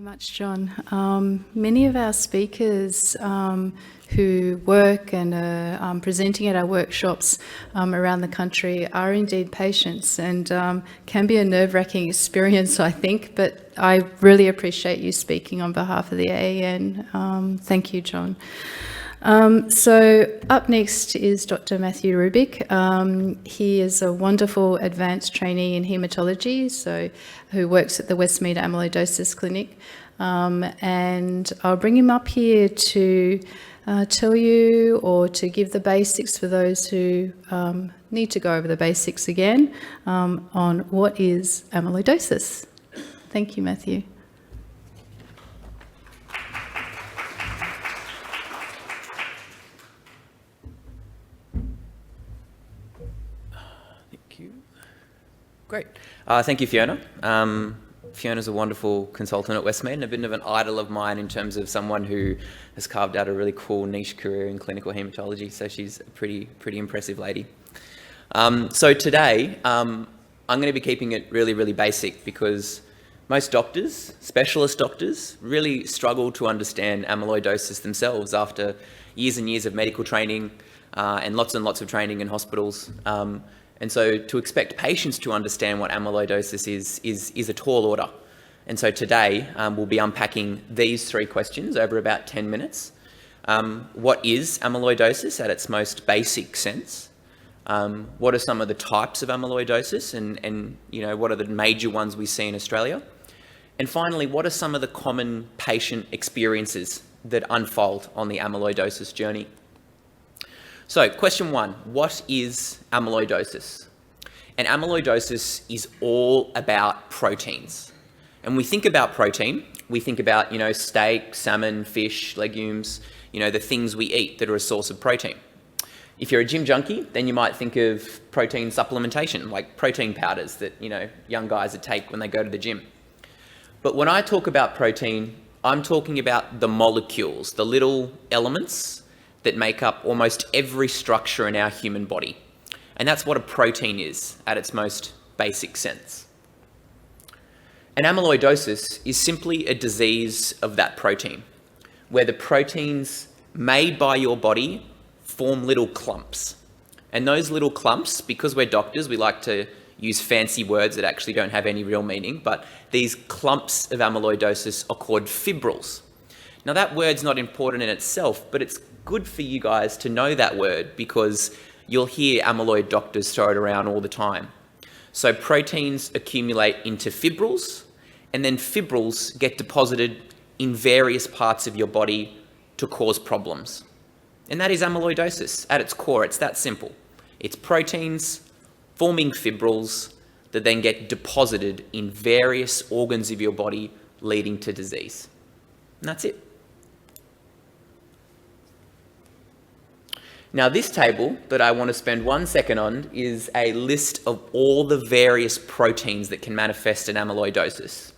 much, John. Many of our speakers who work and are presenting at our workshops around the country are indeed patients, and can be a nerve-wracking experience, I think, but I really appreciate you speaking on behalf of the AEN. Thank you, John. So up next is Dr. Matthew Rubik. He is a wonderful advanced trainee in haematology, who works at the Westmead Amyloidosis Clinic. And I'll bring him up here to tell you, or to give the basics for those who need to go over the basics again, on what is amyloidosis. Thank you, Matthew. Great. Thank you, Fiona. Fiona's a wonderful consultant at Westmead and a bit of an idol of mine in terms of someone who has carved out a really cool niche career in clinical haematology. So she's a pretty impressive lady. So today, I'm going to be keeping it really basic, because most doctors, specialist doctors, really struggle to understand amyloidosis themselves after years and years of medical training and lots of training in hospitals. And so to expect patients to understand what amyloidosis is a tall order. And so today we'll be unpacking these three questions over about 10 minutes. What is amyloidosis at its most basic sense? What are some of the types of amyloidosis, and you know, what are the major ones we see in Australia? And finally, what are some of the common patient experiences that unfold on the amyloidosis journey? So, question one, what is amyloidosis? And amyloidosis is all about proteins. And when we think about protein, we think about, you know, steak, salmon, fish, legumes, you know, the things we eat that are a source of protein. If you're a gym junkie, then you might think of protein supplementation, like protein powders that, you know, young guys would take when they go to the gym. But when I talk about protein, I'm talking about the molecules, the little elements that make up almost every structure in our human body. And that's what a protein is at its most basic sense. And amyloidosis is simply a disease of that protein, where the proteins made by your body form little clumps. And those little clumps, because we're doctors, we like to use fancy words that actually don't have any real meaning, but these clumps of amyloidosis are called fibrils. Now that word's not important in itself, but it's good for you guys to know that word, because you'll hear amyloid doctors throw it around all the time. So proteins accumulate into fibrils, and then fibrils get deposited in various parts of your body to cause problems. And that is amyloidosis at its core. It's that simple. It's proteins forming fibrils that then get deposited in various organs of your body, leading to disease. And that's it. Now, this table that I want to spend 1 second on is a list of all the various proteins that can manifest an amyloidosis.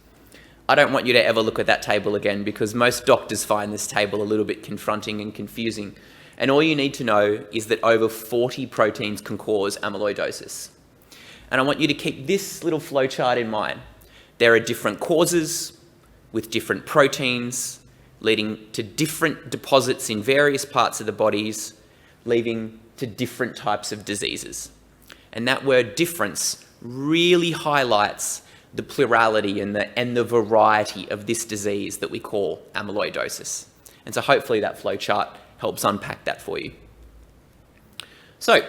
I don't want you to ever look at that table again, because most doctors find this table a little bit confronting and confusing. And all you need to know is that over 40 proteins can cause amyloidosis. And I want you to keep this little flowchart in mind. There are different causes with different proteins, leading to different deposits in various parts of the bodies, leading to different types of diseases. And that word difference really highlights the plurality and the variety of this disease that we call amyloidosis. And so hopefully that flowchart helps unpack that for you. So,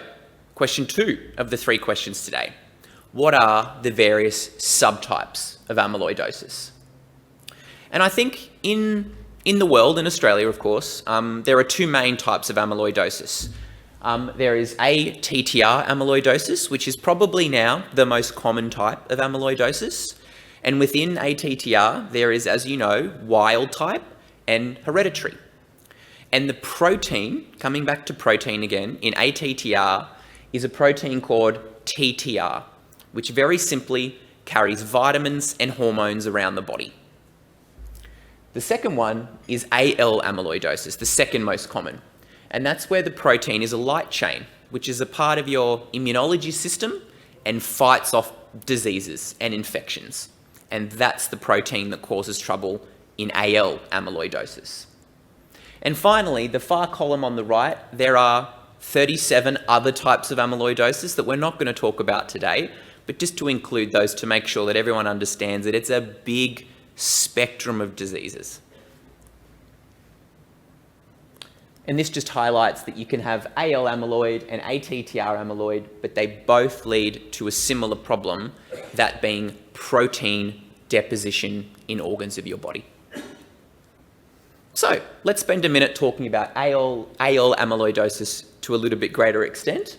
question two of the three questions today. What are the various subtypes of amyloidosis? And I think in the world, in Australia, of course, there are two main types of amyloidosis. There is ATTR amyloidosis, which is probably now the most common type of amyloidosis. And within ATTR, there is, as you know, wild type and hereditary. And the protein, coming back to protein again, in ATTR is a protein called TTR, which very simply carries vitamins and hormones around the body. The second one is AL amyloidosis, the second most common. And that's where the protein is a light chain, which is a part of your immunology system and fights off diseases and infections. And that's the protein that causes trouble in AL amyloidosis. And finally, the far column on the right, there are 37 other types of amyloidosis that we're not going to talk about today, but just to include those to make sure that everyone understands that it's a big spectrum of diseases. And this just highlights that you can have AL amyloid and ATTR amyloid, but they both lead to a similar problem, that being protein deposition in organs of your body. So let's spend a minute talking about AL amyloidosis to a little bit greater extent.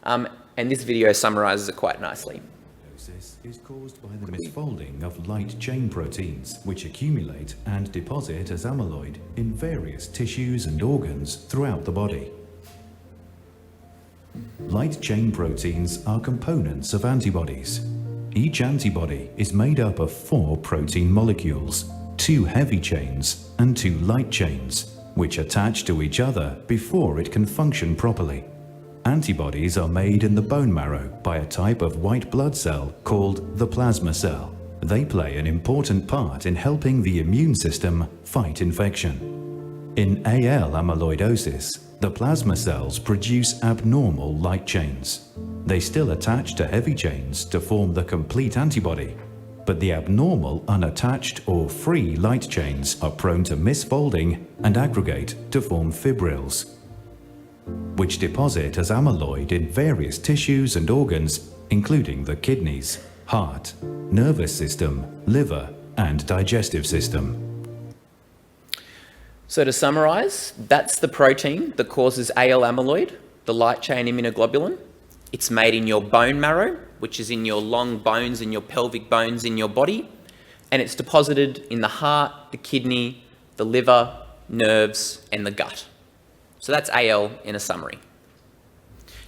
And this video summarises it quite nicely. Amyloidosis is caused by the misfolding of light chain proteins, which accumulate and deposit as amyloid in various tissues and organs throughout the body. Light chain proteins are components of antibodies. Each antibody is made up of 4 protein molecules, 2 heavy chains and 2 light chains, which attach to each other before it can function properly. Antibodies are made in the bone marrow by a type of white blood cell called the plasma cell. They play an important part in helping the immune system fight infection. In AL amyloidosis, the plasma cells produce abnormal light chains. They still attach to heavy chains to form the complete antibody, but the abnormal unattached or free light chains are prone to misfolding and aggregate to form fibrils, which deposit as amyloid in various tissues and organs, including the kidneys, heart, nervous system, liver, and digestive system. So to summarise, that's the protein that causes AL amyloid, the light chain immunoglobulin. It's made in your bone marrow, which is in your long bones and your pelvic bones in your body, and it's deposited in the heart, the kidney, the liver, nerves, and the gut. So that's AL in a summary.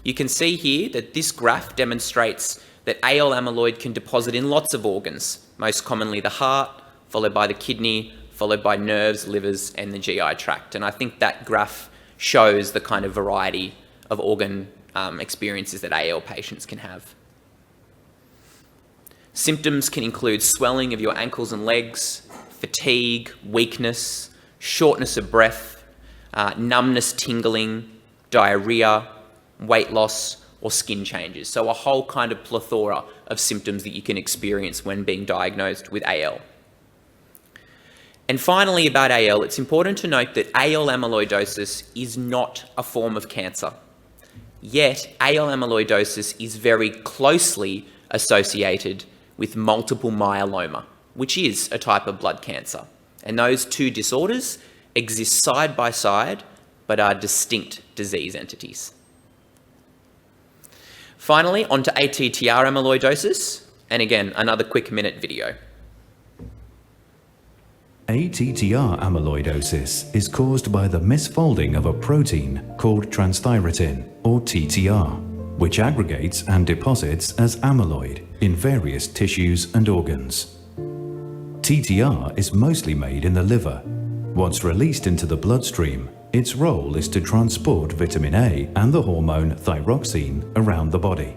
You can see here that this graph demonstrates that AL amyloid can deposit in lots of organs, most commonly the heart, followed by the kidney, followed by nerves, livers, and the GI tract. And I think that graph shows the kind of variety of organ experiences that AL patients can have. Symptoms can include swelling of your ankles and legs, fatigue, weakness, shortness of breath, numbness, tingling, diarrhea, weight loss, or skin changes. So a whole kind of plethora of symptoms that you can experience when being diagnosed with AL. And finally, about AL, it's important to note that AL amyloidosis is not a form of cancer. Yet, AL amyloidosis is very closely associated with multiple myeloma, which is a type of blood cancer. And those two disorders exist side by side, but are distinct disease entities. Finally, onto ATTR amyloidosis, and again, another quick minute video. ATTR amyloidosis is caused by the misfolding of a protein called transthyretin, or TTR, which aggregates and deposits as amyloid in various tissues and organs. TTR is mostly made in the liver. Once released into the bloodstream, its role is to transport vitamin A and the hormone thyroxine around the body.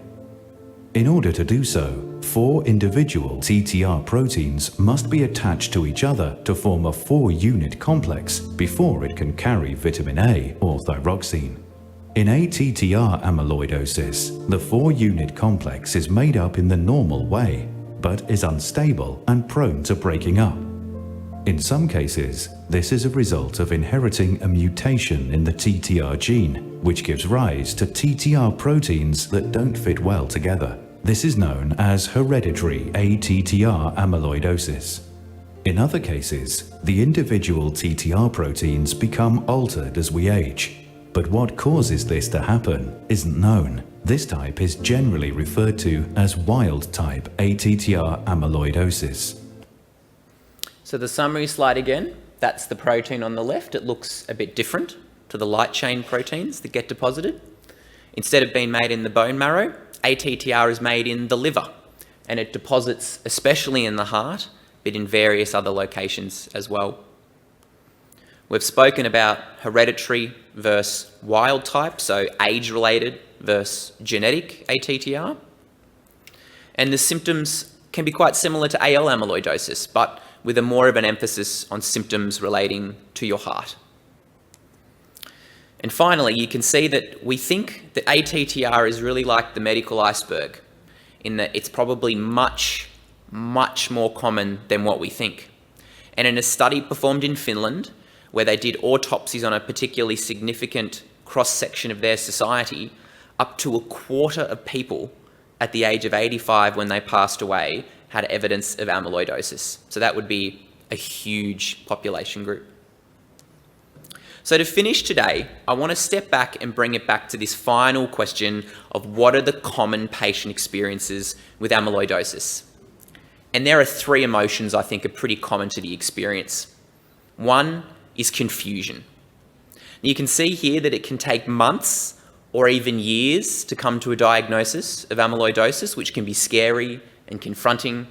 In order to do so, 4 individual TTR proteins must be attached to each other to form a 4-unit complex before it can carry vitamin A or thyroxine. In ATTR amyloidosis, the 4-unit complex is made up in the normal way, but is unstable and prone to breaking up. In some cases, this is a result of inheriting a mutation in the TTR gene, which gives rise to TTR proteins that don't fit well together. This is known as hereditary ATTR amyloidosis. In other cases, the individual TTR proteins become altered as we age, but what causes this to happen isn't known. This type is generally referred to as wild-type ATTR amyloidosis. So the summary slide again, that's the protein on the left. It looks a bit different to the light chain proteins that get deposited. Instead of being made in the bone marrow, ATTR is made in the liver, and it deposits especially in the heart, but in various other locations as well. We've spoken about hereditary versus wild type, so age-related versus genetic ATTR. And the symptoms can be quite similar to AL amyloidosis, but with a more of an emphasis on symptoms relating to your heart. And finally, you can see that we think that ATTR is really like the medical iceberg, in that it's probably much, much more common than what we think. And in a study performed in Finland, where they did autopsies on a particularly significant cross-section of their society, up to a quarter of people at the age of 85 when they passed away had evidence of amyloidosis. So that would be a huge population group. So to finish today, I want to step back and bring it back to this final question of what are the common patient experiences with amyloidosis? And there are three emotions I think are pretty common to the experience. One is confusion. You can see here that it can take months or even years to come to a diagnosis of amyloidosis, which can be scary and confronting.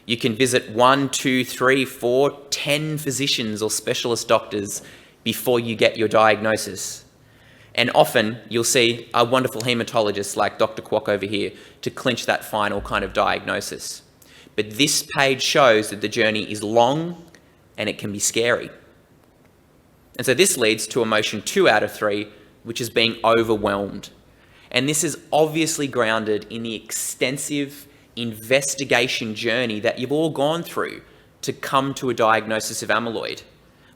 You can visit 1, 2, 3, 4, 10 physicians or specialist doctors before you get your diagnosis. And often you'll see a wonderful hematologist like Dr. Kwok over here to clinch that final kind of diagnosis. But this page shows that the journey is long and it can be scary. And so this leads to emotion 2 out of 3, which is being overwhelmed. And this is obviously grounded in the extensive investigation journey that you've all gone through to come to a diagnosis of amyloid,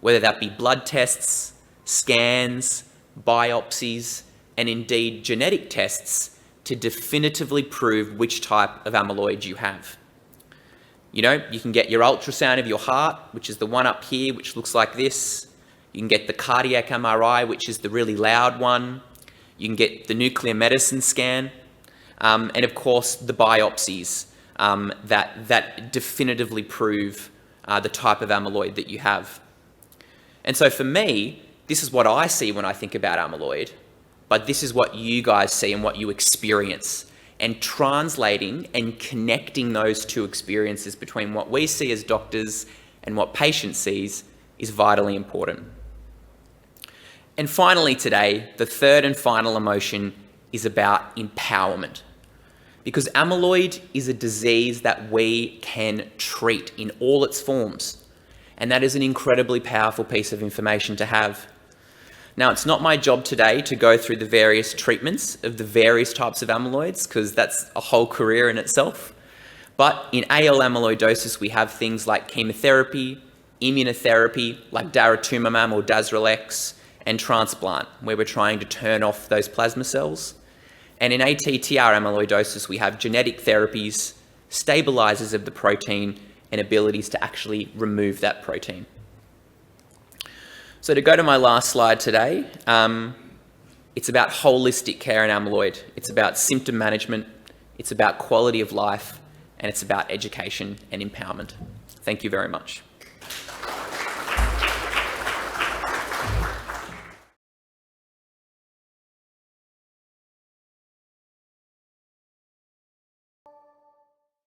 whether that be blood tests, scans, biopsies, and indeed genetic tests to definitively prove which type of amyloid you have. You know, you can get your ultrasound of your heart, which is the one up here, which looks like this. You can get the cardiac MRI, which is the really loud one. You can get the nuclear medicine scan. And of course, the biopsies that definitively prove the type of amyloid that you have. And so for me, this is what I see when I think about amyloid, but this is what you guys see and what you experience. And translating and connecting those two experiences between what we see as doctors and what patient sees is vitally important. And finally today, the third and final emotion is about empowerment. Because amyloid is a disease that we can treat in all its forms. And that is an incredibly powerful piece of information to have. Now, it's not my job today to go through the various treatments of the various types of amyloids, because that's a whole career in itself. But in AL amyloidosis, we have things like chemotherapy, immunotherapy, like daratumumab or Darzalex, and transplant, where we're trying to turn off those plasma cells. And in ATTR amyloidosis, we have genetic therapies, stabilizers of the protein, and abilities to actually remove that protein. So to go to my last slide today, it's about holistic care in amyloid. It's about symptom management, it's about quality of life, and it's about education and empowerment. Thank you very much.